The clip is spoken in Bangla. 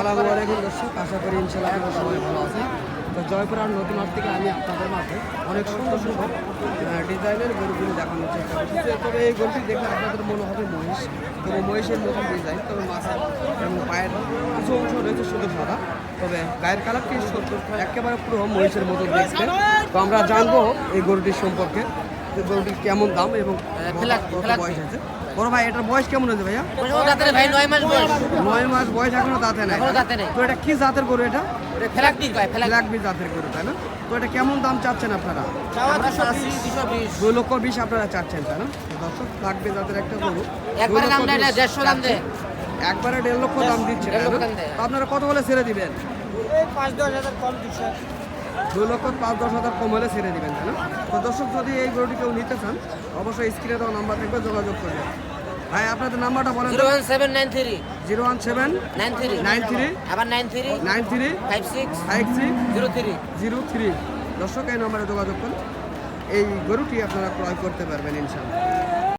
আসসালামু আলাইকুম দর্শক, আশা করি ইনশাআল্লাহ আপনারা সবাই ভালো আছেন। তো জয়পুরহাট নতুন হাট থেকে আমি আপনাদের মাঝে অনেক সুন্দর সুন্দর ডিজাইনের গরুগুলি দেখানোর চেষ্টা করছি। তবে এই গরুটি দেখলে আপনাদের মনে হবে মহিষ, তবে মহিষের নতুন ডিজাইন, তবে মাথার এবং পায়ের কিছু অংশ রয়েছে শুধু সাদা, তবে গায়ের কালারটি একেবারে পুরো মহিষের মতো দেখতে। তো আমরা জানবো এই গরুটির সম্পর্কে, যে গরুটির কেমন দাম এবং কত বয়স আছে। বড় ভাই, এটার বয়স কেমন হয়েছে ভাইয়া? 9 মাস বয়স, এখনো দাঁতে নেই। তো এটা কি জাতের গরু? এটা ফ্ল্যাগবি জাতের গরু, তাই না? তো এটা কেমন দাম চাচ্ছেন আপনারা? 2,20,000 আপনারা চাচ্ছেন, তাই না? দর্শক, ফ্ল্যাগবি জাতের একটা গরু একবারে 1.5 লক্ষ দাম দিচ্ছে। আপনারা কত বলে ছেড়ে দিবেন? 2,05,000 কম হলে ছেড়ে দিবেন, তাই না? তো দর্শক, যদি এই গরুটি কেউ নিতে চান অবশ্যই স্ক্রিনে দেওয়া নাম্বার থাকবে, যোগাযোগ করবেন। ভাই, আপনাদের নাম্বারটা বলেন। 01793 01793 আবার 93 56 দর্শক, এই নাম্বারে যোগাযোগ করুন। এই গরুটি আপনারা ক্রয় করতে পারবেন ইনশাআল্লাহ।